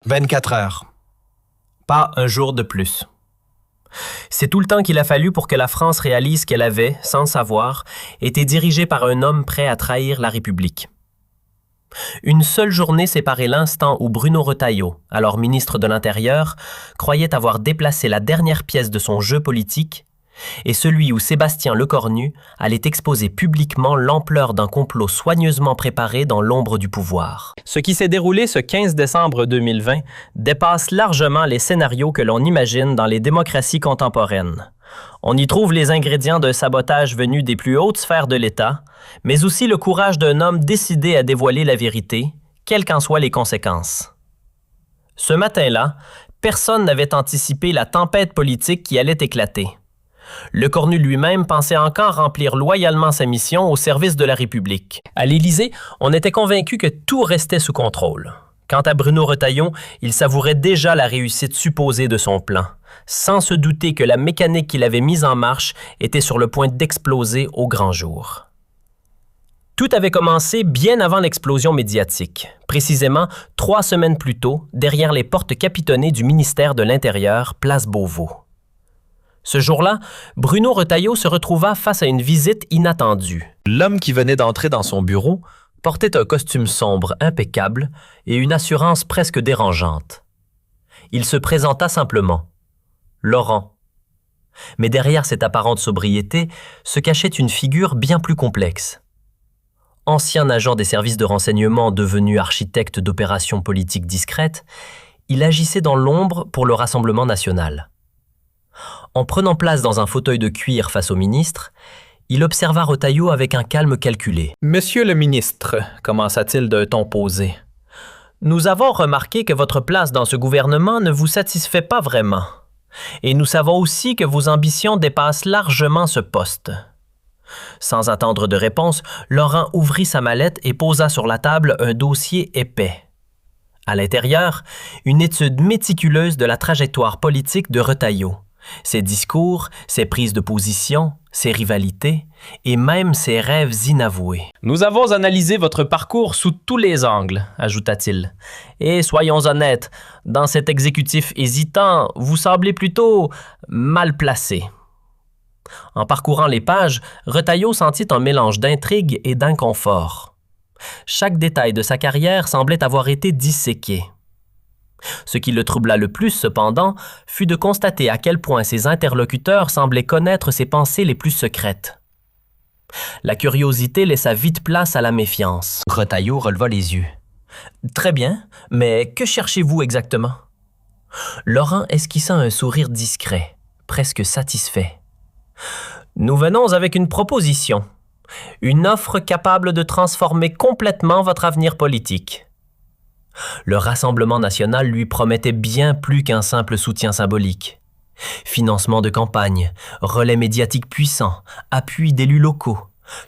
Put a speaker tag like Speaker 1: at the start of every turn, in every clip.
Speaker 1: 24 heures. Pas un jour de plus. C'est tout le temps qu'il a fallu pour que la France réalise qu'elle avait, sans le savoir, été dirigée par un homme prêt à trahir la République. Une seule journée séparait l'instant où Bruno Retailleau, alors ministre de l'Intérieur, croyait avoir déplacé la dernière pièce de son jeu politique et celui où Sébastien Lecornu allait exposer publiquement l'ampleur d'un complot soigneusement préparé dans l'ombre du pouvoir. Ce qui s'est déroulé ce 15 décembre 2020 dépasse largement les scénarios que l'on imagine dans les démocraties contemporaines. On y trouve les ingrédients d'un sabotage venu des plus hautes sphères de l'État, mais aussi le courage d'un homme décidé à dévoiler la vérité, quelles qu'en soient les conséquences. Ce matin-là, personne n'avait anticipé la tempête politique qui allait éclater. Lecornu lui-même pensait encore remplir loyalement sa mission au service de la République. À l'Élysée, on était convaincu que tout restait sous contrôle. Quant à Bruno Retailleau, il savourait déjà la réussite supposée de son plan, sans se douter que la mécanique qu'il avait mise en marche était sur le point d'exploser au grand jour. Tout avait commencé bien avant l'explosion médiatique, précisément 3 semaines plus tôt, derrière les portes capitonnées du ministère de l'Intérieur, place Beauvau. Ce jour-là, Bruno Retailleau se retrouva face à une visite inattendue. L'homme qui venait d'entrer dans son bureau portait un costume sombre impeccable et une assurance presque dérangeante. Il se présenta simplement. Laurent. Mais derrière cette apparente sobriété se cachait une figure bien plus complexe. Ancien agent des services de renseignement devenu architecte d'opérations politiques discrètes, il agissait dans l'ombre pour le Rassemblement national. En prenant place dans un fauteuil de cuir face au ministre, il observa Retailleau avec un calme calculé. « Monsieur le ministre, commença-t-il d'un ton posé, nous avons remarqué que votre place dans ce gouvernement ne vous satisfait pas vraiment. Et nous savons aussi que vos ambitions dépassent largement ce poste. » Sans attendre de réponse, Laurent ouvrit sa mallette et posa sur la table un dossier épais. À l'intérieur, une étude méticuleuse de la trajectoire politique de Retailleau. Ses discours, ses prises de position, ses rivalités et même ses rêves inavoués. « Nous avons analysé votre parcours sous tous les angles, ajouta-t-il. Et soyons honnêtes, dans cet exécutif hésitant, vous semblez plutôt mal placé. » En parcourant les pages, Retailleau sentit un mélange d'intrigue et d'inconfort. Chaque détail de sa carrière semblait avoir été disséqué. Ce qui le troubla le plus, cependant, fut de constater à quel point ses interlocuteurs semblaient connaître ses pensées les plus secrètes. La curiosité laissa vite place à la méfiance. Retailleau releva les yeux. « Très bien, mais que cherchez-vous exactement? » Laurent esquissa un sourire discret, presque satisfait. « Nous venons avec une proposition, une offre capable de transformer complètement votre avenir politique. » Le Rassemblement national lui promettait bien plus qu'un simple soutien symbolique. Financement de campagne, relais médiatiques puissants, appui d'élus locaux,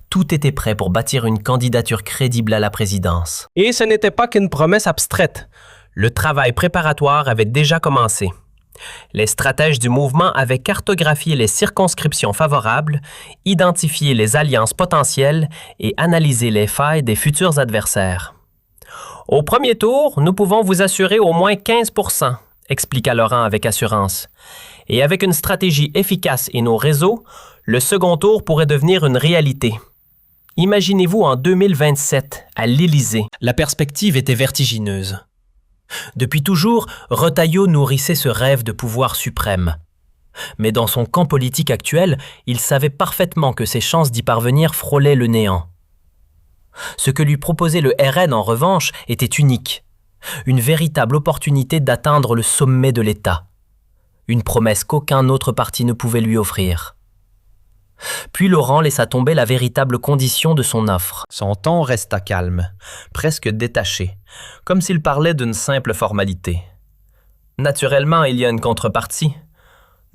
Speaker 1: tout était prêt pour bâtir une candidature crédible à la présidence. Et ce n'était pas qu'une promesse abstraite. Le travail préparatoire avait déjà commencé. Les stratèges du mouvement avaient cartographié les circonscriptions favorables, identifié les alliances potentielles et analysé les failles des futurs adversaires. Au premier tour, nous pouvons vous assurer au moins 15 %, expliqua Laurent avec assurance. Et avec une stratégie efficace et nos réseaux, le second tour pourrait devenir une réalité. Imaginez-vous en 2027, à l'Élysée. La perspective était vertigineuse. Depuis toujours, Retailleau nourrissait ce rêve de pouvoir suprême. Mais dans son camp politique actuel, il savait parfaitement que ses chances d'y parvenir frôlaient le néant. Ce que lui proposait le RN, en revanche, était unique. Une véritable opportunité d'atteindre le sommet de l'État. Une promesse qu'aucun autre parti ne pouvait lui offrir. Puis Laurent laissa tomber la véritable condition de son offre. Son ton resta calme, presque détaché, comme s'il parlait d'une simple formalité. Naturellement, il y a une contrepartie.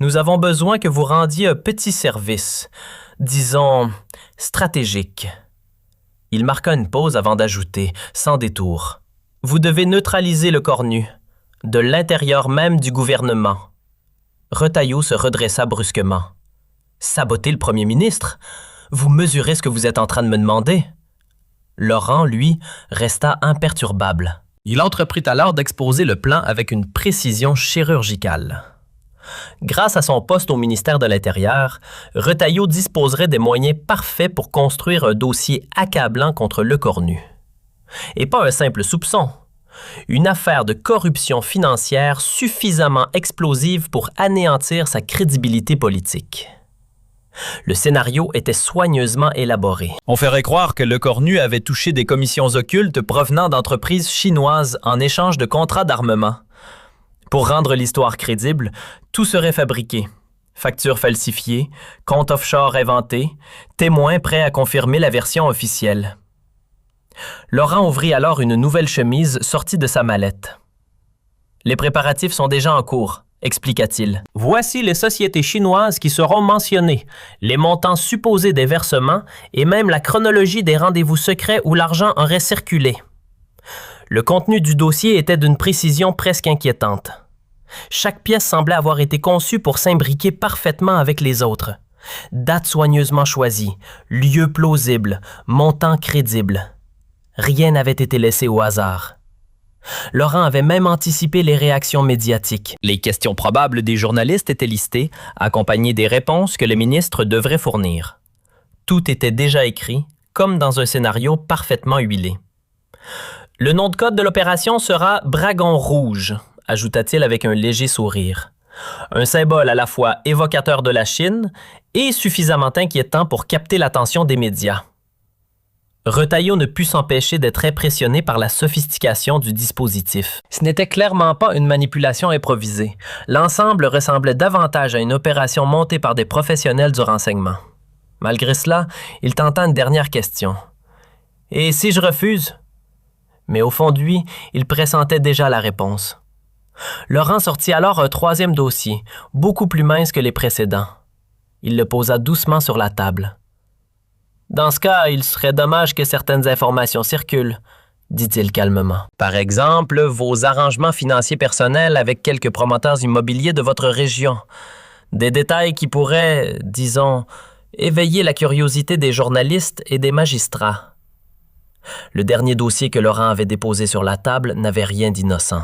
Speaker 1: Nous avons besoin que vous rendiez un petit service, disons, stratégique. Il marqua une pause avant d'ajouter, sans détour. Vous devez neutraliser Lecornu, de l'intérieur même du gouvernement. Retailleau se redressa brusquement. Saboter le premier ministre? Vous mesurez ce que vous êtes en train de me demander? Laurent, lui, resta imperturbable. Il entreprit alors d'exposer le plan avec une précision chirurgicale. Grâce à son poste au ministère de l'Intérieur, Retailleau disposerait des moyens parfaits pour construire un dossier accablant contre Lecornu. Et pas un simple soupçon. Une affaire de corruption financière suffisamment explosive pour anéantir sa crédibilité politique. Le scénario était soigneusement élaboré.
Speaker 2: On ferait croire que Lecornu avait touché des commissions occultes provenant d'entreprises chinoises en échange de contrats d'armement. Pour rendre l'histoire crédible, tout serait fabriqué. Factures falsifiées, comptes offshore inventés, témoins prêts à confirmer la version officielle. Laurent ouvrit alors une nouvelle chemise sortie de sa mallette. « Les préparatifs sont déjà en cours », expliqua-t-il. « Voici les sociétés chinoises qui seront mentionnées, les montants supposés des versements et même la chronologie des rendez-vous secrets où l'argent aurait circulé. » Le contenu du dossier était d'une précision presque inquiétante. Chaque pièce semblait avoir été conçue pour s'imbriquer parfaitement avec les autres. Date soigneusement choisie, lieu plausible, montant crédible. Rien n'avait été laissé au hasard. Laurent avait même anticipé les réactions médiatiques. Les questions probables des journalistes étaient listées, accompagnées des réponses que le ministre devrait fournir. Tout était déjà écrit, comme dans un scénario parfaitement huilé. « Le nom de code de l'opération sera Dragon Rouge », ajouta-t-il avec un léger sourire. Un symbole à la fois évocateur de la Chine et suffisamment inquiétant pour capter l'attention des médias. Retailleau ne put s'empêcher d'être impressionné par la sophistication du dispositif. Ce n'était clairement pas une manipulation improvisée. L'ensemble ressemblait davantage à une opération montée par des professionnels du renseignement. Malgré cela, il tenta une dernière question. « Et si je refuse ?» Mais au fond de lui, il pressentait déjà la réponse. Laurent sortit alors un troisième dossier, beaucoup plus mince que les précédents. Il le posa doucement sur la table. « Dans ce cas, il serait dommage que certaines informations circulent, » dit-il calmement. « Par exemple, vos arrangements financiers personnels avec quelques promoteurs immobiliers de votre région. Des détails qui pourraient, disons, éveiller la curiosité des journalistes et des magistrats. » Le dernier dossier que Laurent avait déposé sur la table n'avait rien d'innocent.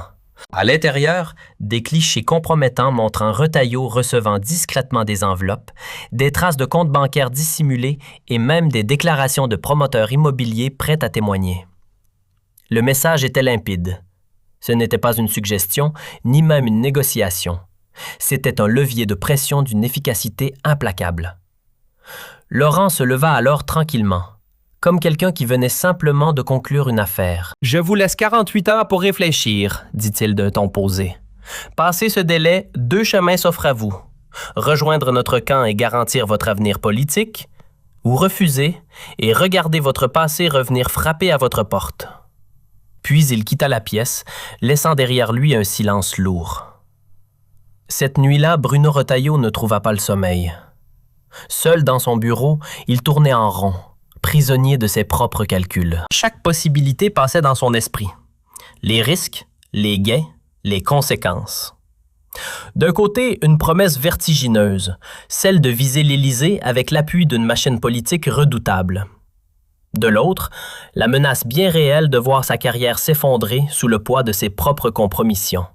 Speaker 2: À l'intérieur, des clichés compromettants montrant Retailleau recevant discrètement des enveloppes, des traces de comptes bancaires dissimulés et même des déclarations de promoteurs immobiliers prêts à témoigner. Le message était limpide. Ce n'était pas une suggestion, ni même une négociation. C'était un levier de pression d'une efficacité implacable. Laurent se leva alors tranquillement, comme quelqu'un qui venait simplement de conclure une affaire. « Je vous laisse 48 heures pour réfléchir, » dit-il d'un ton posé. « Passé ce délai, 2 chemins s'offrent à vous. Rejoindre notre camp et garantir votre avenir politique, ou refuser et regarder votre passé revenir frapper à votre porte. » Puis il quitta la pièce, laissant derrière lui un silence lourd. Cette nuit-là, Bruno Retailleau ne trouva pas le sommeil. Seul dans son bureau, il tournait en rond, prisonnier de ses propres calculs. Chaque possibilité passait dans son esprit. Les risques, les gains, les conséquences. D'un côté, une promesse vertigineuse, celle de viser l'Élysée avec l'appui d'une machine politique redoutable. De l'autre, la menace bien réelle de voir sa carrière s'effondrer sous le poids de ses propres compromissions.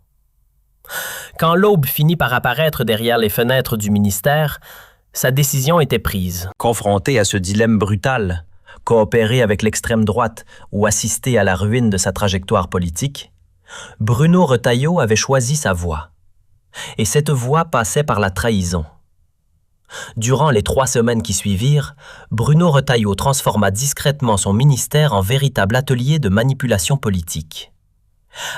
Speaker 2: Quand l'aube finit par apparaître derrière les fenêtres du ministère, sa décision était prise. Confronté à ce dilemme brutal, coopérer avec l'extrême droite ou assister à la ruine de sa trajectoire politique, Bruno Retailleau avait choisi sa voie. Et cette voie passait par la trahison. Durant les 3 semaines qui suivirent, Bruno Retailleau transforma discrètement son ministère en véritable atelier de manipulation politique.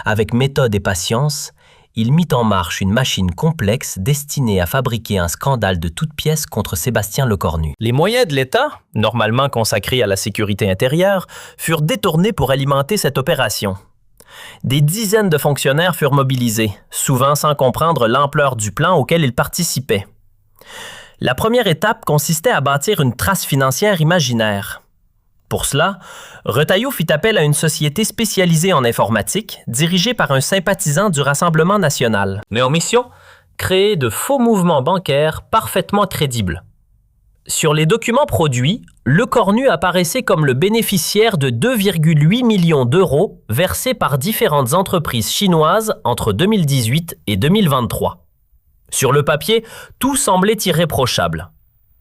Speaker 2: Avec méthode et patience, il mit en marche une machine complexe destinée à fabriquer un scandale de toutes pièces contre Sébastien Lecornu. Les moyens de l'État, normalement consacrés à la sécurité intérieure, furent détournés pour alimenter cette opération. Des dizaines de fonctionnaires furent mobilisés, souvent sans comprendre l'ampleur du plan auquel ils participaient. La première étape consistait à bâtir une trace financière imaginaire. Pour cela, Retailleau fit appel à une société spécialisée en informatique, dirigée par un sympathisant du Rassemblement national. Mais en mission, créer de faux mouvements bancaires parfaitement crédibles.
Speaker 1: Sur les documents produits, Lecornu apparaissait comme le bénéficiaire de 2,8 millions d'euros versés par différentes entreprises chinoises entre 2018 et 2023. Sur le papier, tout semblait irréprochable.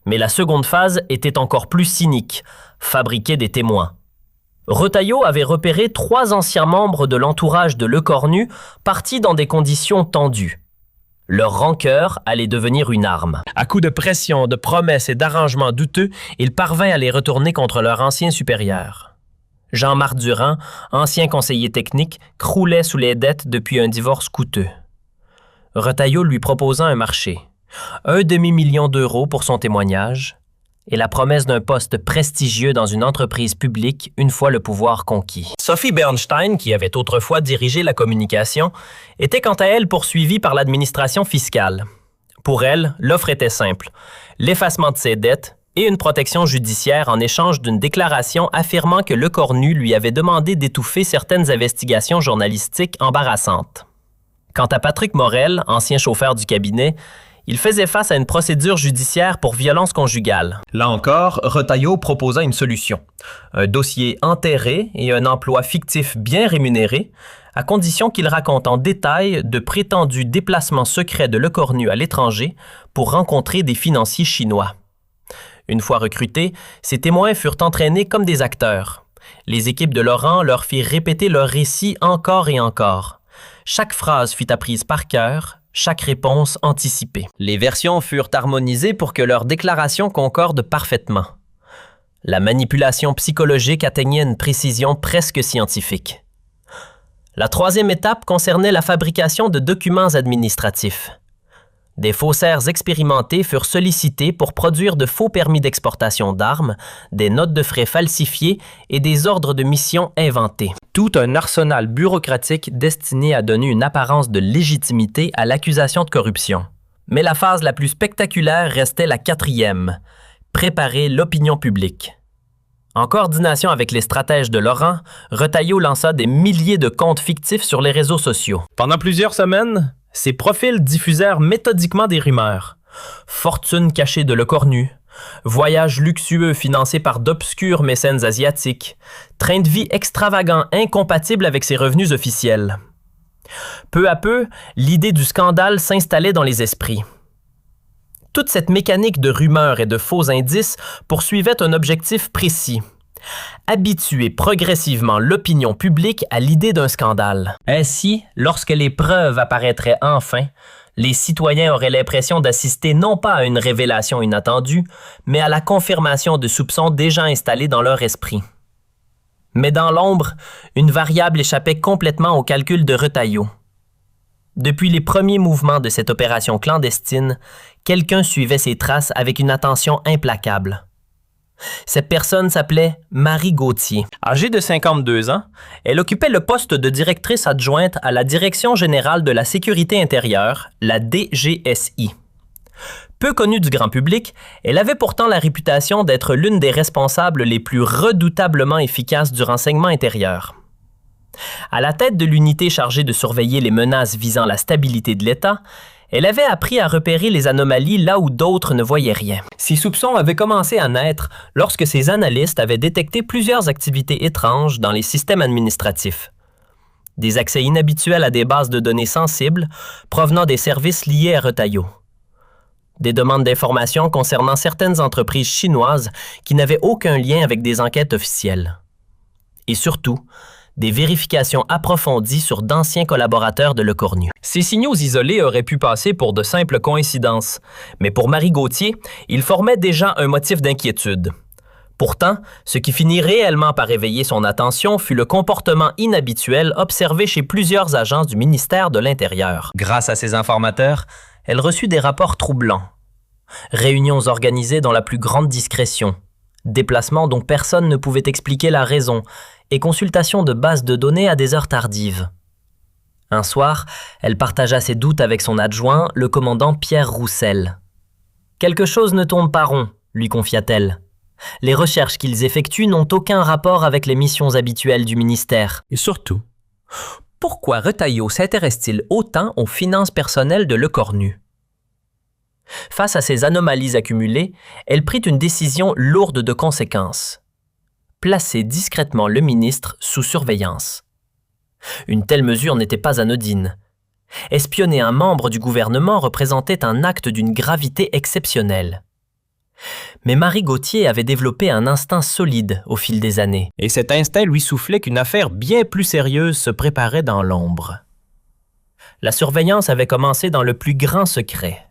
Speaker 1: Mais la seconde phase était encore plus cynique, fabriquer des témoins. Retailleau avait repéré 3 anciens membres de l'entourage de Lecornu partis dans des conditions tendues. Leur rancœur allait devenir une arme. À coups de pression, de promesses et d'arrangements douteux, il parvint à les retourner contre leur ancien supérieur. Jean-Marc Durand, ancien conseiller technique, croulait sous les dettes depuis un divorce coûteux. Retailleau lui proposa un marché, 1 demi-million d'euros pour son témoignage, et la promesse d'un poste prestigieux dans une entreprise publique une fois le pouvoir conquis. Sophie Bernstein, qui avait autrefois dirigé la communication, était quant à elle poursuivie par l'administration fiscale. Pour elle, l'offre était simple, l'effacement de ses dettes et une protection judiciaire en échange d'une déclaration affirmant que Lecornu lui avait demandé d'étouffer certaines investigations journalistiques embarrassantes. Quant à Patrick Morel, ancien chauffeur du cabinet, il faisait face à une procédure judiciaire pour violence conjugale. Là encore, Retailleau proposa une solution. Un dossier enterré et un emploi fictif bien rémunéré, à condition qu'il raconte en détail de prétendus déplacements secrets de Lecornu à l'étranger pour rencontrer des financiers chinois. Une fois recrutés, ces témoins furent entraînés comme des acteurs. Les équipes de Laurent leur firent répéter leur récit encore et encore. Chaque phrase fut apprise par cœur, chaque réponse anticipée. Les versions furent harmonisées pour que leurs déclarations concordent parfaitement. La manipulation psychologique atteignait une précision presque scientifique. La 3e étape concernait la fabrication de documents administratifs. Des faussaires expérimentés furent sollicités pour produire de faux permis d'exportation d'armes, des notes de frais falsifiées et des ordres de mission inventés. Tout un arsenal bureaucratique destiné à donner une apparence de légitimité à l'accusation de corruption. Mais la phase la plus spectaculaire restait la 4e, préparer l'opinion publique. En coordination avec les stratèges de Laurent, Retailleau lança des milliers de comptes fictifs sur les réseaux sociaux. Pendant plusieurs semaines, ces profils diffusèrent méthodiquement des rumeurs. Fortune cachée de Lecornu, voyages luxueux financés par d'obscurs mécènes asiatiques, train de vie extravagant incompatible avec ses revenus officiels. Peu à peu, l'idée du scandale s'installait dans les esprits. Toute cette mécanique de rumeurs et de faux indices poursuivait un objectif précis. Habituer progressivement l'opinion publique à l'idée d'un scandale. Ainsi, lorsque les preuves apparaîtraient enfin, les citoyens auraient l'impression d'assister non pas à une révélation inattendue, mais à la confirmation de soupçons déjà installés dans leur esprit. Mais dans l'ombre, une variable échappait complètement au calcul de Retailleau. Depuis les premiers mouvements de cette opération clandestine, quelqu'un suivait ses traces avec une attention implacable. Cette personne s'appelait Marie Gauthier. Âgée de 52 ans, elle occupait le poste de directrice adjointe à la Direction générale de la sécurité intérieure, la DGSI. Peu connue du grand public, elle avait pourtant la réputation d'être l'une des responsables les plus redoutablement efficaces du renseignement intérieur. À la tête de l'unité chargée de surveiller les menaces visant la stabilité de l'État, elle avait appris à repérer les anomalies là où d'autres ne voyaient rien. Ses soupçons avaient commencé à naître lorsque ses analystes avaient détecté plusieurs activités étranges dans les systèmes administratifs. Des accès inhabituels à des bases de données sensibles provenant des services liés à Retailleau. Des demandes d'informations concernant certaines entreprises chinoises qui n'avaient aucun lien avec des enquêtes officielles. Et surtout, des vérifications approfondies sur d'anciens collaborateurs de Lecornu. Ces signaux isolés auraient pu passer pour de simples coïncidences, mais pour Marie Gauthier, ils formaient déjà un motif d'inquiétude. Pourtant, ce qui finit réellement par éveiller son attention fut le comportement inhabituel observé chez plusieurs agents du ministère de l'Intérieur. Grâce à ces informateurs, elle reçut des rapports troublants. Réunions organisées dans la plus grande discrétion, déplacements dont personne ne pouvait expliquer la raison, et consultation de bases de données à des heures tardives. Un soir, elle partagea ses doutes avec son adjoint, le commandant Pierre Roussel. « Quelque chose ne tourne pas rond », lui confia-t-elle. « Les recherches qu'ils effectuent n'ont aucun rapport avec les missions habituelles du ministère. Et surtout, pourquoi Retailleau s'intéresse-t-il autant aux finances personnelles de Lecornu ?» Face à ces anomalies accumulées, elle prit une décision lourde de conséquences. Placer discrètement le ministre sous surveillance. Une telle mesure n'était pas anodine. Espionner un membre du gouvernement représentait un acte d'une gravité exceptionnelle. Mais Marie Gauthier avait développé un instinct solide au fil des années.
Speaker 2: Et cet instinct lui soufflait qu'une affaire bien plus sérieuse se préparait dans l'ombre.
Speaker 1: La surveillance avait commencé dans le plus grand secret.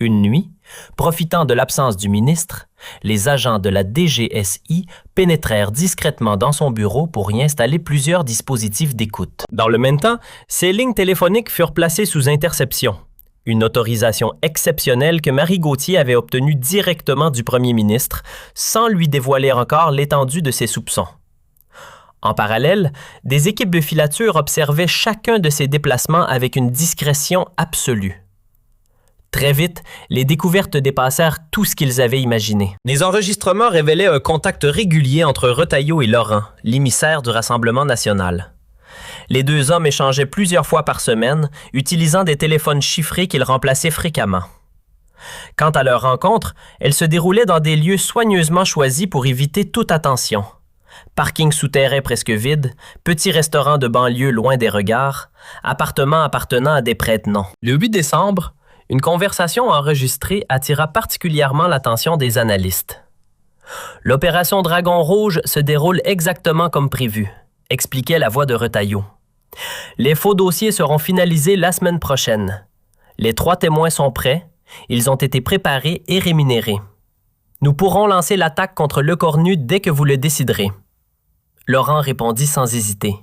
Speaker 1: Une nuit, profitant de l'absence du ministre, les agents de la DGSI pénétrèrent discrètement dans son bureau pour y installer plusieurs dispositifs d'écoute. Dans le même temps, ses lignes téléphoniques furent placées sous interception, une autorisation exceptionnelle que Marie Gauthier avait obtenue directement du premier ministre, sans lui dévoiler encore l'étendue de ses soupçons. En parallèle, des équipes de filature observaient chacun de ses déplacements avec une discrétion absolue. Très vite, les découvertes dépassèrent tout ce qu'ils avaient imaginé. Les enregistrements révélaient un contact régulier entre Retailleau et Laurent, l'émissaire du Rassemblement national. Les deux hommes échangeaient plusieurs fois par semaine, utilisant des téléphones chiffrés qu'ils remplaçaient fréquemment. Quant à leur rencontre, elle se déroulait dans des lieux soigneusement choisis pour éviter toute attention. Parking souterrain presque vide, petit restaurant de banlieue loin des regards, appartements appartenant à des prête-noms. Le 8 décembre, une conversation enregistrée attira particulièrement l'attention des analystes. L'opération Dragon Rouge se déroule exactement comme prévu, expliquait la voix de Retailleau. Les faux dossiers seront finalisés la semaine prochaine. Les 3 témoins sont prêts, ils ont été préparés et rémunérés. Nous pourrons lancer l'attaque contre Lecornu dès que vous le déciderez. Laurent répondit sans hésiter.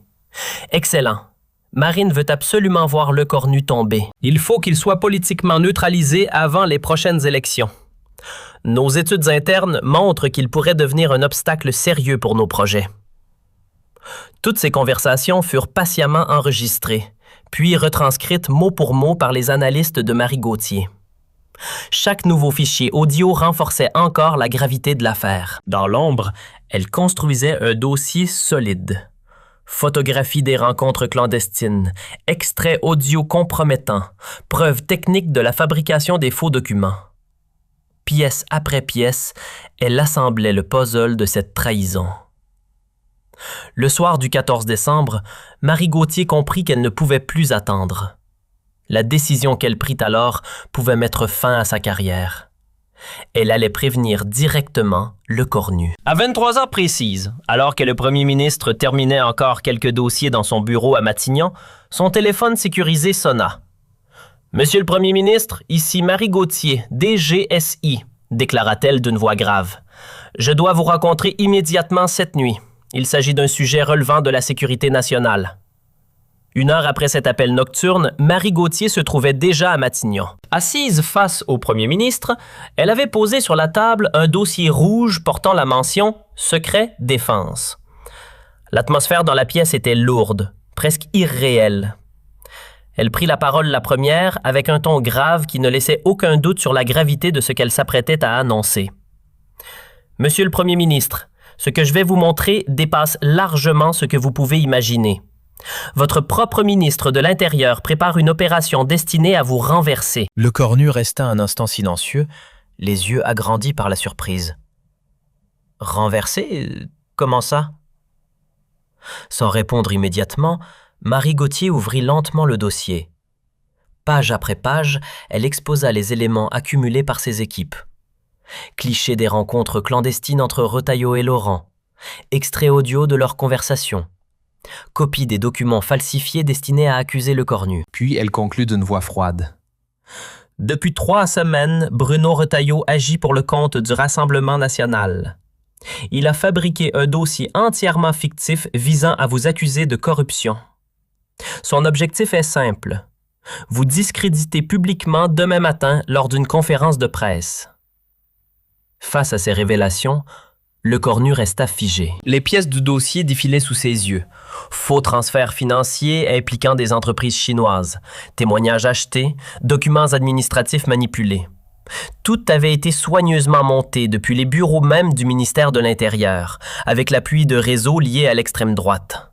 Speaker 1: Excellent. Marine veut absolument voir Lecornu tomber. Il faut qu'il soit politiquement neutralisé avant les prochaines élections. Nos études internes montrent qu'il pourrait devenir un obstacle sérieux pour nos projets. Toutes ces conversations furent patiemment enregistrées, puis retranscrites mot pour mot par les analystes de Marie Gauthier. Chaque nouveau fichier audio renforçait encore la gravité de l'affaire. Dans l'ombre, elle construisait un dossier solide. Photographie des rencontres clandestines, extraits audio compromettants, preuves techniques de la fabrication des faux documents. Pièce après pièce, elle assemblait le puzzle de cette trahison. Le soir du 14 décembre, Marie Gauthier comprit qu'elle ne pouvait plus attendre. La décision qu'elle prit alors pouvait mettre fin à sa carrière. Elle allait prévenir directement Lecornu. À 23 heures précises, alors que le premier ministre terminait encore quelques dossiers dans son bureau à Matignon, son téléphone sécurisé sonna. « Monsieur le premier ministre, ici Marie Gauthier, DGSI, déclara-t-elle d'une voix grave. « Je dois vous rencontrer immédiatement cette nuit. Il s'agit d'un sujet relevant de la sécurité nationale. » 1 heure après cet appel nocturne, Marie Gauthier se trouvait déjà à Matignon. Assise face au premier ministre, elle avait posé sur la table un dossier rouge portant la mention « Secret défense ». L'atmosphère dans la pièce était lourde, presque irréelle. Elle prit la parole la première avec un ton grave qui ne laissait aucun doute sur la gravité de ce qu'elle s'apprêtait à annoncer. « Monsieur le Premier ministre, ce que je vais vous montrer dépasse largement ce que vous pouvez imaginer. Votre propre ministre de l'Intérieur prépare une opération destinée à vous renverser. »
Speaker 2: Lecornu resta un instant silencieux, les yeux agrandis par la surprise. « Renverser? Comment ça? » Sans répondre immédiatement, Marie Gauthier ouvrit lentement le dossier. Page après page, elle exposa les éléments accumulés par ses équipes. Clichés des rencontres clandestines entre Retailleau et Laurent, extraits audio de leurs conversations, copie des documents falsifiés destinés à accuser Lecornu.
Speaker 3: Puis elle conclut d'une voix froide.
Speaker 1: « Depuis 3 semaines, Bruno Retailleau agit pour le compte du Rassemblement national. Il a fabriqué un dossier entièrement fictif visant à vous accuser de corruption. Son objectif est simple. Vous discréditer publiquement demain matin lors d'une conférence de presse. » Face à ces révélations, Lecornu resta figé. Les pièces du dossier défilaient sous ses yeux. Faux transferts financiers impliquant des entreprises chinoises, témoignages achetés, documents administratifs manipulés. Tout avait été soigneusement monté depuis les bureaux même du ministère de l'Intérieur, avec l'appui de réseaux liés à l'extrême droite.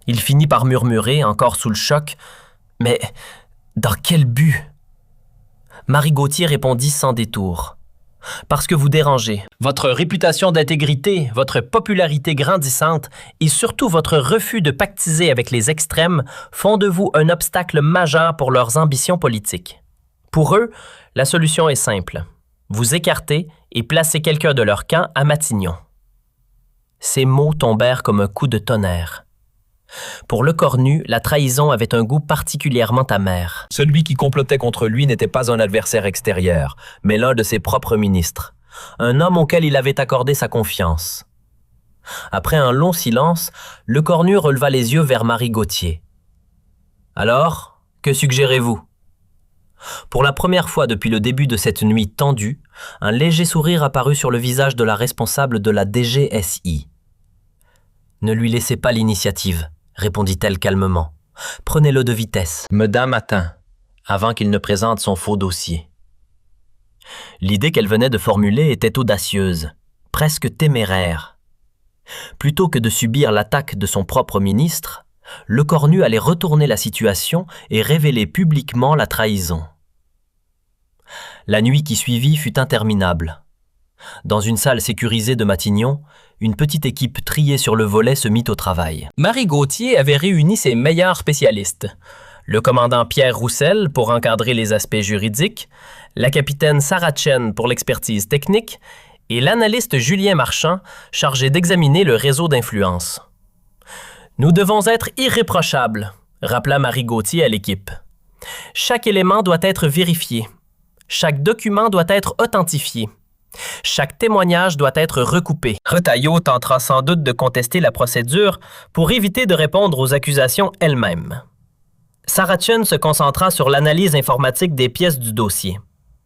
Speaker 1: Il finit par murmurer, encore sous le choc, « Mais dans quel but? » Marie Gauthier répondit sans détour. Parce que vous dérangez. Votre réputation d'intégrité, votre popularité grandissante et surtout votre refus de pactiser avec les extrêmes font de vous un obstacle majeur pour leurs ambitions politiques. Pour eux, la solution est simple. Vous écarter et placer quelqu'un de leur camp à Matignon. Ces mots tombèrent comme un coup de tonnerre. Pour Lecornu, la trahison avait un goût particulièrement amer.
Speaker 2: Celui qui complotait contre lui n'était pas un adversaire extérieur, mais l'un de ses propres ministres, un homme auquel il avait accordé sa confiance. Après un long silence, Lecornu releva les yeux vers Marie Gauthier. « Alors, que suggérez-vous » Pour la première fois depuis le début de cette nuit tendue, un léger sourire apparut sur le visage de la responsable de la DGSI. « Ne lui laissez pas l'initiative, » répondit-elle calmement. « Prenez-le de vitesse. Me dame atteint, avant qu'il ne présente son faux dossier. » L'idée qu'elle venait de formuler était audacieuse, presque téméraire. Plutôt que de subir l'attaque de son propre ministre, Lecornu allait retourner la situation et révéler publiquement la trahison. La nuit qui suivit fut interminable. Dans une salle sécurisée de Matignon, une petite équipe triée sur le volet se mit au travail. Marie Gauthier avait réuni ses meilleurs spécialistes. Le commandant Pierre Roussel pour encadrer les aspects juridiques, la capitaine Sarah Chen pour l'expertise technique et l'analyste Julien Marchand chargé d'examiner le réseau d'influence. « Nous devons être irréprochables », rappela Marie Gauthier à l'équipe. « Chaque élément doit être vérifié. Chaque document doit être authentifié. Chaque témoignage doit être recoupé. » Retailleau tentera sans doute de contester la procédure pour éviter de répondre aux accusations elles-mêmes. Sarah Chen se concentra sur l'analyse informatique des pièces du dossier.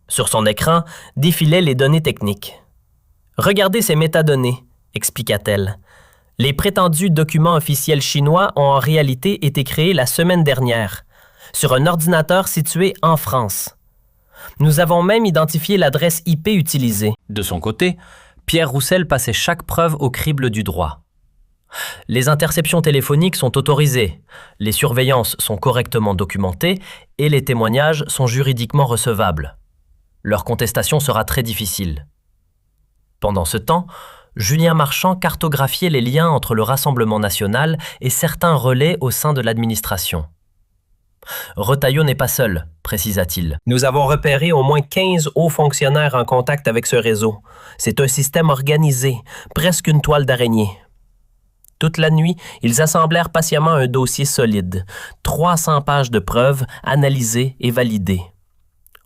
Speaker 2: Sur son écran défilaient les données techniques. « Regardez ces métadonnées », expliqua-t-elle. « Les prétendus documents officiels chinois ont en réalité été créés la semaine dernière, sur un ordinateur situé en France. Nous avons même identifié l'adresse IP utilisée. » De son côté, Pierre Roussel passait chaque preuve au crible du droit. Les interceptions téléphoniques sont autorisées, les surveillances sont correctement documentées et les témoignages sont juridiquement recevables. Leur contestation sera très difficile. Pendant ce temps, Julien Marchand cartographiait les liens entre le Rassemblement national et certains relais au sein de l'administration. « Retailleau n'est pas seul », précisa-t-il. « Nous avons repéré au moins 15 hauts fonctionnaires en contact avec ce réseau. C'est un système organisé, presque une toile d'araignée. » Toute la nuit, ils assemblèrent patiemment un dossier solide, 300 pages de preuves analysées et validées.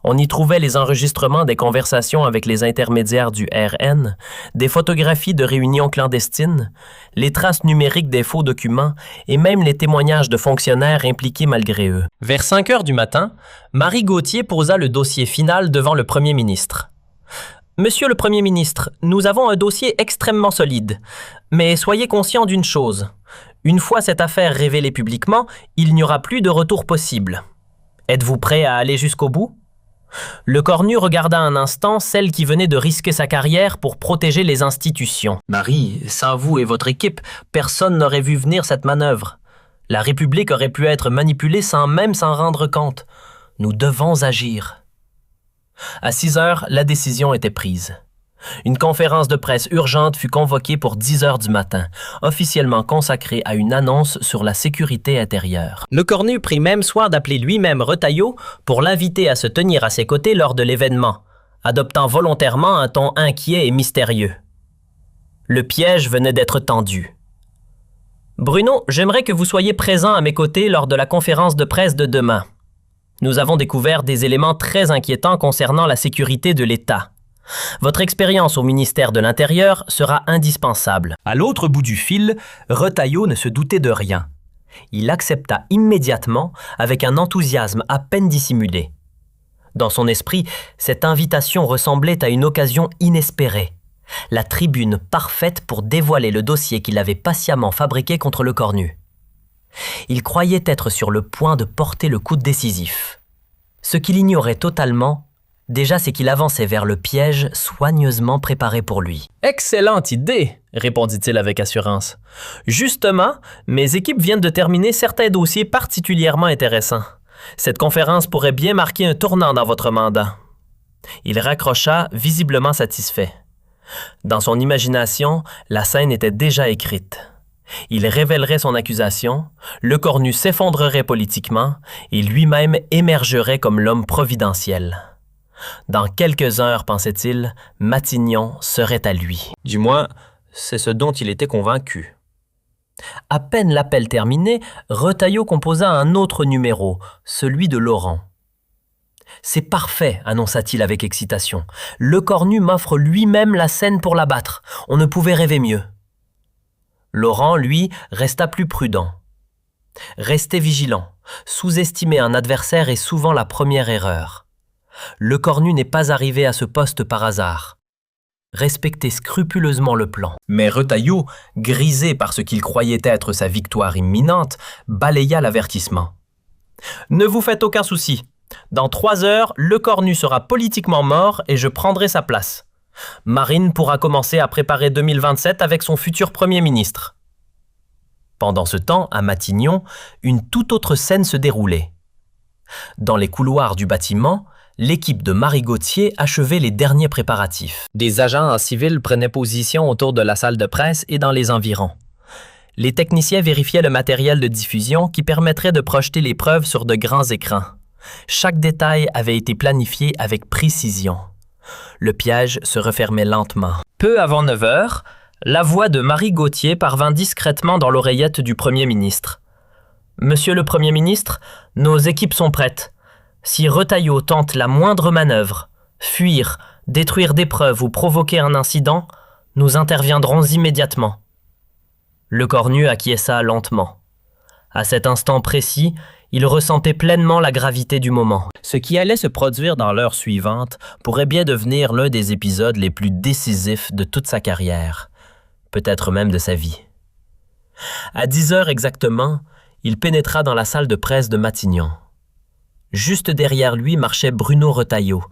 Speaker 2: On y trouvait les enregistrements des conversations avec les intermédiaires du RN, des photographies de réunions clandestines, les traces numériques des faux documents et même les témoignages de fonctionnaires impliqués malgré eux. Vers 5 heures du matin, Marie Gauthier posa le dossier final devant le Premier ministre. « Monsieur le Premier ministre, nous avons un dossier extrêmement solide, mais soyez conscient d'une chose. Une fois cette affaire révélée publiquement, il n'y aura plus de retour possible. Êtes-vous prêt à aller jusqu'au bout? » Lecornu regarda un instant celle qui venait de risquer sa carrière pour protéger les institutions. « Marie, sans vous et votre équipe, personne n'aurait vu venir cette manœuvre. La République aurait pu être manipulée sans même s'en rendre compte. Nous devons agir. » À 6 heures, la décision était prise. Une conférence de presse urgente fut convoquée pour 10 heures du matin, officiellement consacrée à une annonce sur la sécurité intérieure. Lecornu prit même soin d'appeler lui-même Retailleau pour l'inviter à se tenir à ses côtés lors de l'événement, adoptant volontairement un ton inquiet et mystérieux. Le piège venait d'être tendu. « Bruno, j'aimerais que vous soyez présent à mes côtés lors de la conférence de presse de demain. Nous avons découvert des éléments très inquiétants concernant la sécurité de l'État. Votre expérience au ministère de l'Intérieur sera indispensable. » À l'autre bout du fil, Retailleau ne se doutait de rien. Il accepta immédiatement avec un enthousiasme à peine dissimulé. Dans son esprit, cette invitation ressemblait à une occasion inespérée. La tribune parfaite pour dévoiler le dossier qu'il avait patiemment fabriqué contre Lecornu. Il croyait être sur le point de porter le coup décisif. Ce qu'il ignorait totalement, déjà, c'est qu'il avançait vers le piège soigneusement préparé pour lui. « Excellente idée !» répondit-il avec assurance. « Justement, mes équipes viennent de terminer certains dossiers particulièrement intéressants. Cette conférence pourrait bien marquer un tournant dans votre mandat.
Speaker 1: Il raccrocha, visiblement satisfait. Dans son imagination, la scène était déjà écrite. Il révélerait son accusation, Lecornu s'effondrerait politiquement et lui-même émergerait comme l'homme providentiel. Dans quelques heures, pensait-il, Matignon serait à lui. Du moins, c'est ce dont il était convaincu. À peine l'appel terminé, Retailleau composa un autre numéro, celui de Laurent. « C'est parfait, annonça-t-il avec excitation. Lecornu m'offre lui-même la scène pour l'abattre. On ne pouvait rêver mieux. » Laurent, lui, resta plus prudent. Rester vigilant. Sous-estimer un adversaire est souvent la première erreur. Lecornu n'est pas arrivé à ce poste par hasard. Respecter scrupuleusement le plan. Mais Retailleau, grisé par ce qu'il croyait être sa victoire imminente, balaya l'avertissement. « Ne vous faites aucun souci. Dans 3 heures, Lecornu sera politiquement mort et je prendrai sa place. Marine pourra commencer à préparer 2027 avec son futur Premier ministre. » Pendant ce temps, à Matignon, une toute autre scène se déroulait. Dans les couloirs du bâtiment, l'équipe de Marie Gauthier achevait les derniers préparatifs. Des agents en civil prenaient position autour de la salle de presse et dans les environs. Les techniciens vérifiaient le matériel de diffusion qui permettrait de projeter les preuves sur de grands écrans. Chaque détail avait été planifié avec précision. Le piège se refermait lentement. Peu avant 9 heures, la voix de Marie Gauthier parvint discrètement dans l'oreillette du Premier ministre. « Monsieur le Premier ministre, nos équipes sont prêtes. Si Retailleau tente la moindre manœuvre, fuir, détruire des preuves ou provoquer un incident, nous interviendrons immédiatement. » Lecornu acquiesça lentement. À cet instant précis, il ressentait pleinement la gravité du moment. Ce qui allait se produire dans l'heure suivante pourrait bien devenir l'un des épisodes les plus décisifs de toute sa carrière, peut-être même de sa vie. À 10 heures exactement, il pénétra dans la salle de presse de Matignon. Juste derrière lui marchait Bruno Retailleau,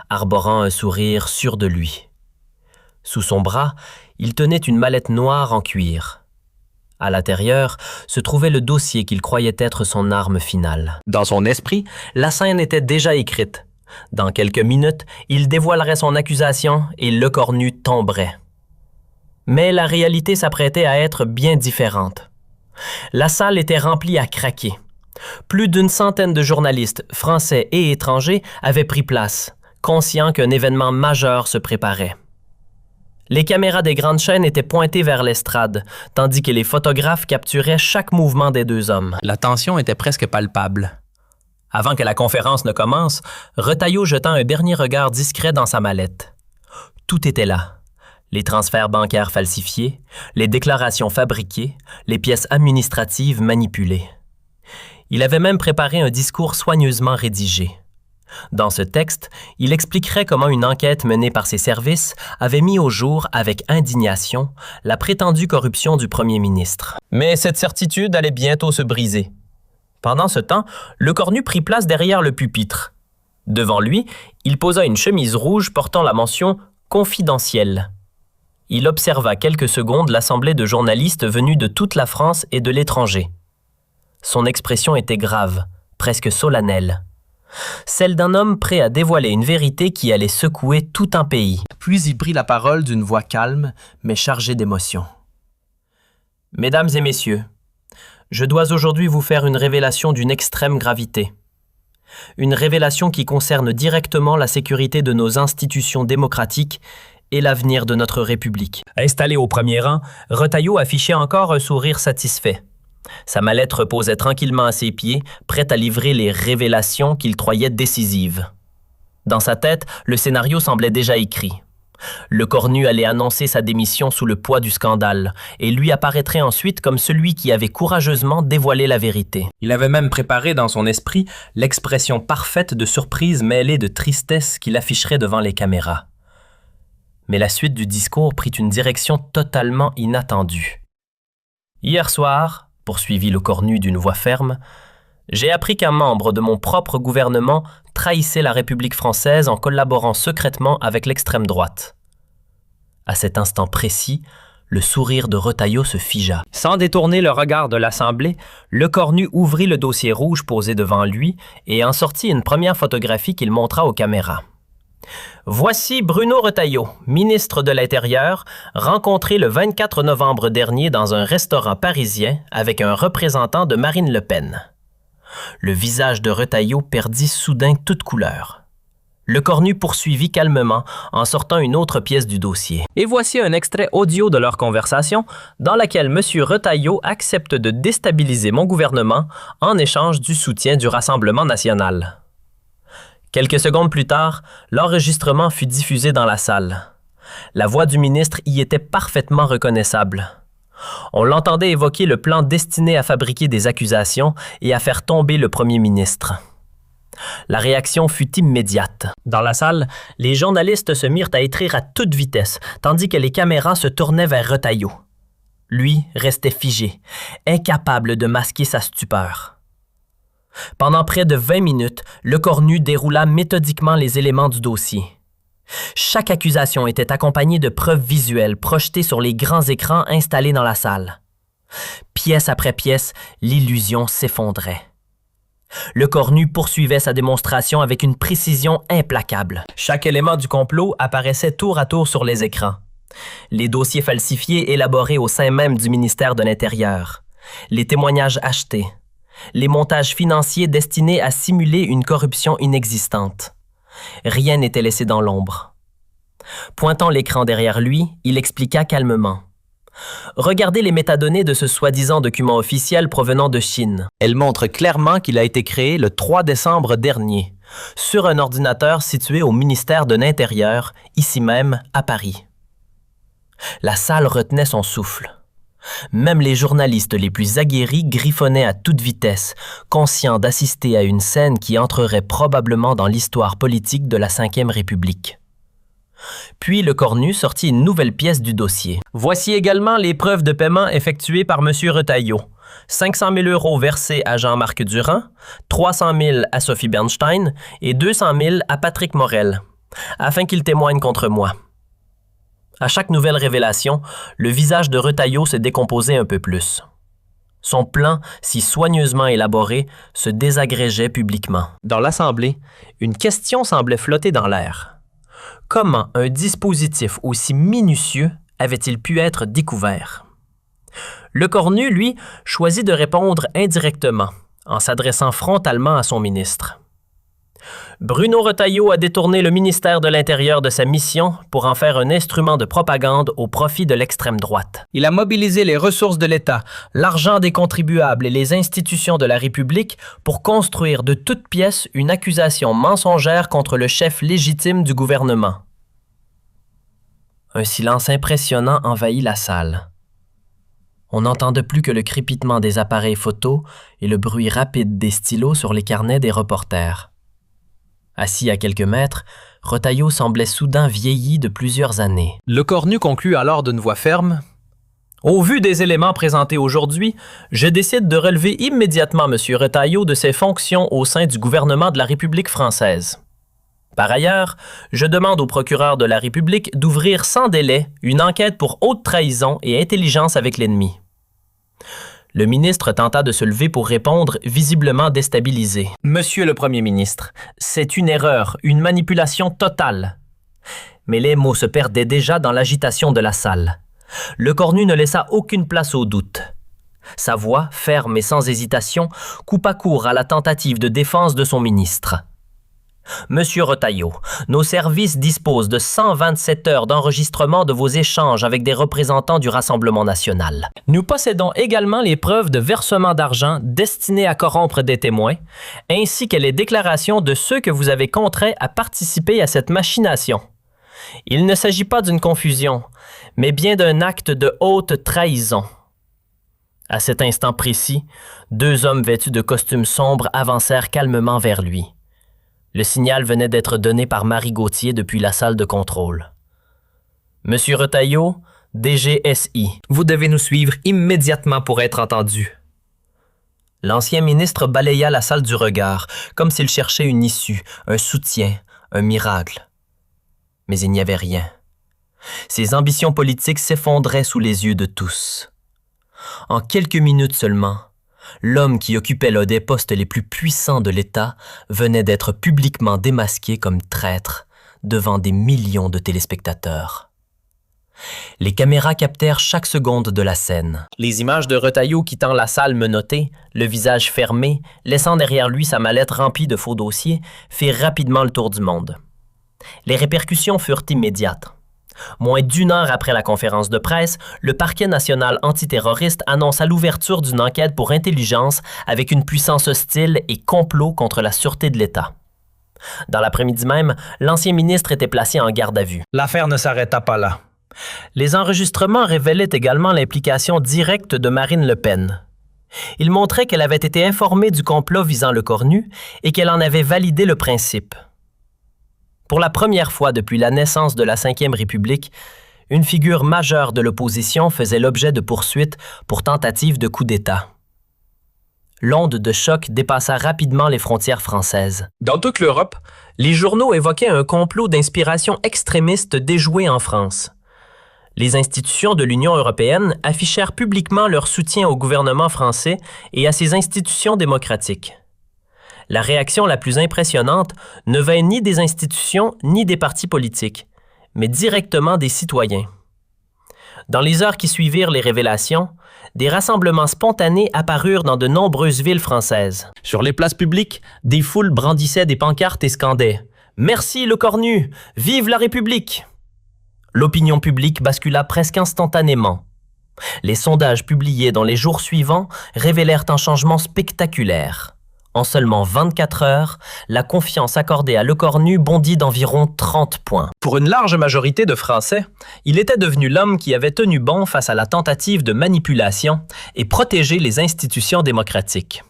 Speaker 1: arborant un sourire sûr de lui. Sous son bras, il tenait une mallette noire en cuir. À l'intérieur se trouvait le dossier qu'il croyait être son arme finale. Dans son esprit, la scène était déjà écrite. Dans quelques minutes, il dévoilerait son accusation et Lecornu tomberait. Mais la réalité s'apprêtait à être bien différente. La salle était remplie à craquer. Plus d'une centaine de journalistes, français et étrangers, avaient pris place, conscients qu'un événement majeur se préparait. Les caméras des grandes chaînes étaient pointées vers l'estrade, tandis que les photographes capturaient chaque mouvement des deux hommes.
Speaker 3: La tension était presque palpable.
Speaker 1: Avant que la conférence ne commence, Retailleau jeta un dernier regard discret dans sa mallette. Tout était là. Les transferts bancaires falsifiés, les déclarations fabriquées, les pièces administratives manipulées. Il avait même préparé un discours soigneusement rédigé. Dans ce texte, il expliquerait comment une enquête menée par ses services avait mis au jour, avec indignation, la prétendue corruption du premier ministre. Mais cette certitude allait bientôt se briser. Pendant ce temps, Lecornu prit place derrière le pupitre. Devant lui, il posa une chemise rouge portant la mention « Confidentiel ». Il observa quelques secondes l'assemblée de journalistes venus de toute la France et de l'étranger. Son expression était grave, presque solennelle. Celle d'un homme prêt à dévoiler une vérité qui allait secouer tout un pays. Puis il prit la parole d'une voix calme, mais chargée d'émotion. « Mesdames et messieurs, je dois aujourd'hui vous faire une révélation d'une extrême gravité. Une révélation qui concerne directement la sécurité de nos institutions démocratiques et l'avenir de notre République. » Installé au premier rang, Retailleau affichait encore un sourire satisfait. Sa mallette reposait tranquillement à ses pieds, prête à livrer les révélations qu'il croyait décisives. Dans sa tête, le scénario semblait déjà écrit. Lecornu allait annoncer sa démission sous le poids du scandale, et lui apparaîtrait ensuite comme celui qui avait courageusement dévoilé la vérité. Il avait même préparé dans son esprit l'expression parfaite de surprise mêlée de tristesse qu'il afficherait devant les caméras. Mais la suite du discours prit une direction totalement inattendue. « Hier soir, poursuivit Lecornu d'une voix ferme, j'ai appris qu'un membre de mon propre gouvernement trahissait la République française en collaborant secrètement avec l'extrême droite. » À cet instant précis, le sourire de Retailleau se figea. Sans détourner le regard de l'Assemblée, Lecornu ouvrit le dossier rouge posé devant lui et en sortit une première photographie qu'il montra aux caméras. Voici Bruno Retailleau, ministre de l'Intérieur, rencontré le 24 novembre dernier dans un restaurant parisien avec un représentant de Marine Le Pen. Le visage de Retailleau perdit soudain toute couleur. Lecornu poursuivit calmement en sortant une autre pièce du dossier.
Speaker 2: Et voici un extrait audio de leur conversation dans laquelle M. Retailleau accepte de déstabiliser mon gouvernement en échange du soutien du Rassemblement national. Quelques secondes plus tard, l'enregistrement fut diffusé dans la salle. La voix du ministre y était parfaitement reconnaissable. On l'entendait évoquer le plan destiné à fabriquer des accusations et à faire tomber le premier ministre. La réaction fut immédiate. Dans la salle, les journalistes se mirent à écrire à toute vitesse, tandis que les caméras se tournaient vers Retailleau. Lui restait figé, incapable de masquer sa stupeur. Pendant près de 20 minutes, Lecornu déroula méthodiquement les éléments du dossier. Chaque accusation était accompagnée de preuves visuelles projetées sur les grands écrans installés dans la salle. Pièce après pièce, l'illusion s'effondrait. Lecornu poursuivait sa démonstration avec une précision implacable. Chaque élément du complot apparaissait tour à tour sur les écrans. Les dossiers falsifiés élaborés au sein même du ministère de l'Intérieur, les témoignages achetés, les montages financiers destinés à simuler une corruption inexistante. Rien n'était laissé dans l'ombre. Pointant l'écran derrière lui, il expliqua calmement. Regardez les métadonnées de ce soi-disant document officiel provenant de Chine. Elles montrent clairement qu'il a été créé le 3 décembre dernier, sur un ordinateur situé au ministère de l'Intérieur, ici même à Paris. La salle retenait son souffle. Même les journalistes les plus aguerris griffonnaient à toute vitesse, conscients d'assister à une scène qui entrerait probablement dans l'histoire politique de la Ve République. Puis Lecornu sortit une nouvelle pièce du dossier. Voici également les preuves de paiement effectuées par M. Retailleau. 500 000 € versés à Jean-Marc Durand, 300 000 à Sophie Bernstein et 200 000 à Patrick Morel, afin qu'ils témoignent contre moi. À chaque nouvelle révélation, le visage de Retailleau se décomposait un peu plus. Son plan, si soigneusement élaboré, se désagrégeait publiquement. Dans l'Assemblée, une question semblait flotter dans l'air. Comment un dispositif aussi minutieux avait-il pu être découvert? Lecornu, lui, choisit de répondre indirectement, en s'adressant frontalement à son ministre. Bruno Retailleau a détourné le ministère de l'Intérieur de sa mission pour en faire un instrument de propagande au profit de l'extrême droite. Il a mobilisé les ressources de l'État, l'argent des contribuables et les institutions de la République pour construire de toutes pièces une accusation mensongère contre le chef légitime du gouvernement. Un silence impressionnant envahit la salle. On n'entendait plus que le crépitement des appareils photo et le bruit rapide des stylos sur les carnets des reporters. Assis à quelques mètres, Retailleau semblait soudain vieilli de plusieurs années.
Speaker 3: Lecornu conclut alors d'une voix ferme.
Speaker 1: Au vu des éléments présentés aujourd'hui, je décide de relever immédiatement M. Retailleau de ses fonctions au sein du gouvernement de la République française. Par ailleurs, je demande au procureur de la République d'ouvrir sans délai une enquête pour haute trahison et intelligence avec l'ennemi. Le ministre tenta de se lever pour répondre, visiblement déstabilisé. « Monsieur le Premier ministre, c'est une erreur, une manipulation totale. » Mais les mots se perdaient déjà dans l'agitation de la salle. Lecornu ne laissa aucune place au doute. Sa voix, ferme et sans hésitation, coupa court à la tentative de défense de son ministre. Monsieur Retailleau, nos services disposent de 127 heures d'enregistrement de vos échanges avec des représentants du Rassemblement national. Nous possédons également les preuves de versement d'argent destinées à corrompre des témoins, ainsi que les déclarations de ceux que vous avez contraints à participer à cette machination. Il ne s'agit pas d'une confusion, mais bien d'un acte de haute trahison. À cet instant précis, 2 hommes vêtus de costumes sombres avancèrent calmement vers lui. Le signal venait d'être donné par Marie Gauthier depuis la salle de contrôle. « Monsieur Retailleau, DGSI, vous devez nous suivre immédiatement pour être entendu. » L'ancien ministre balaya la salle du regard, comme s'il cherchait une issue, un soutien, un miracle. Mais il n'y avait rien. Ses ambitions politiques s'effondraient sous les yeux de tous. En quelques minutes seulement, l'homme qui occupait l'un des postes les plus puissants de l'État venait d'être publiquement démasqué comme traître devant des millions de téléspectateurs. Les caméras captèrent chaque seconde de la scène. Les images de Retailleau quittant la salle menottée, le visage fermé, laissant derrière lui sa mallette remplie de faux dossiers, firent rapidement le tour du monde. Les répercussions furent immédiates. Moins d'1 heure après la conférence de presse, le parquet national antiterroriste annonça l'ouverture d'une enquête pour intelligence avec une puissance hostile et complot contre la sûreté de l'État. Dans l'après-midi même, l'ancien ministre était placé en garde à vue.
Speaker 3: L'affaire ne s'arrêta pas là.
Speaker 1: Les enregistrements révélaient également l'implication directe de Marine Le Pen. Ils montraient qu'elle avait été informée du complot visant Le Cornu et qu'elle en avait validé le principe. Pour la première fois depuis la naissance de la Ve République, une figure majeure de l'opposition faisait l'objet de poursuites pour tentative de coup d'État. L'onde de choc dépassa rapidement les frontières françaises. Dans toute l'Europe, les journaux évoquaient un complot d'inspiration extrémiste déjoué en France. Les institutions de l'Union européenne affichèrent publiquement leur soutien au gouvernement français et à ses institutions démocratiques. La réaction la plus impressionnante ne vint ni des institutions ni des partis politiques, mais directement des citoyens. Dans les heures qui suivirent les révélations, des rassemblements spontanés apparurent dans de nombreuses villes françaises. Sur les places publiques, des foules brandissaient des pancartes et scandaient « Merci Le Cornu! Vive la République !» L'opinion publique bascula presque instantanément. Les sondages publiés dans les jours suivants révélèrent un changement spectaculaire. En seulement 24 heures, la confiance accordée à Le Cornu bondit d'environ 30 points.
Speaker 2: Pour une large majorité de Français, il était devenu l'homme qui avait tenu bon face à la tentative de manipulation et protégé les institutions démocratiques.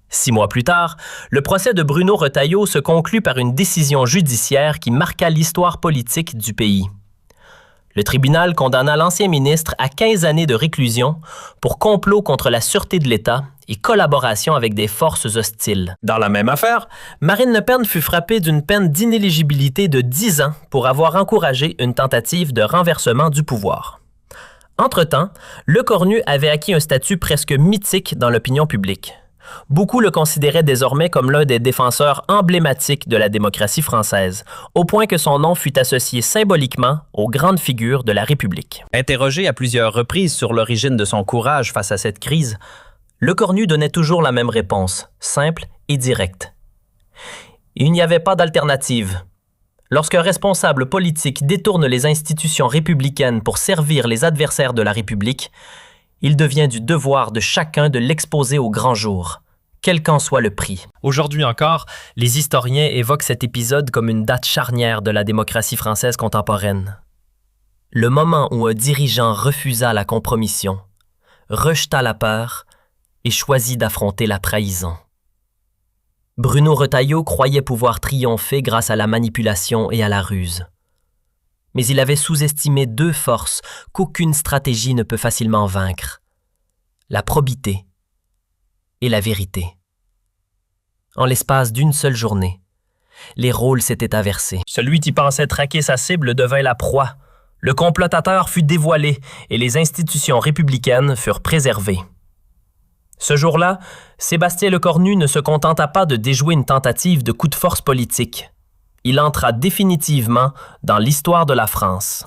Speaker 2: 6 mois plus tard, le procès de Bruno Retailleau se conclut par une décision judiciaire qui marqua l'histoire politique du pays. Le tribunal condamna l'ancien ministre à 15 années de réclusion pour complot contre la sûreté de l'État et collaboration avec des forces hostiles. Dans la même affaire, Marine Le Pen fut frappée d'une peine d'inéligibilité de 10 ans pour avoir encouragé une tentative de renversement du pouvoir. Entre-temps, Le Cornu avait acquis un statut presque mythique dans l'opinion publique. Beaucoup le considéraient désormais comme l'un des défenseurs emblématiques de la démocratie française, au point que son nom fut associé symboliquement aux grandes figures de la République. Interrogé à plusieurs reprises sur l'origine de son courage face à cette crise, Le Cornu donnait toujours la même réponse, simple et directe. Il n'y avait pas d'alternative. Lorsqu'un responsable politique détourne les institutions républicaines pour servir les adversaires de la République, il devient du devoir de chacun de l'exposer au grand jour, quel qu'en soit le prix. Aujourd'hui encore, les historiens évoquent cet épisode comme une date charnière de la démocratie française contemporaine. Le moment où un dirigeant refusa la compromission, rejeta la peur et choisit d'affronter la trahison. Bruno Retailleau croyait pouvoir triompher grâce à la manipulation et à la ruse. Mais il avait sous-estimé 2 forces qu'aucune stratégie ne peut facilement vaincre: la probité et la vérité. En l'espace d'une seule journée, les rôles s'étaient inversés. Celui qui pensait traquer sa cible devint la proie. Le complotateur fut dévoilé et les institutions républicaines furent préservées. Ce jour-là, Sébastien Le Cornu ne se contenta pas de déjouer une tentative de coup de force politique. Il entra définitivement dans l'histoire de la France.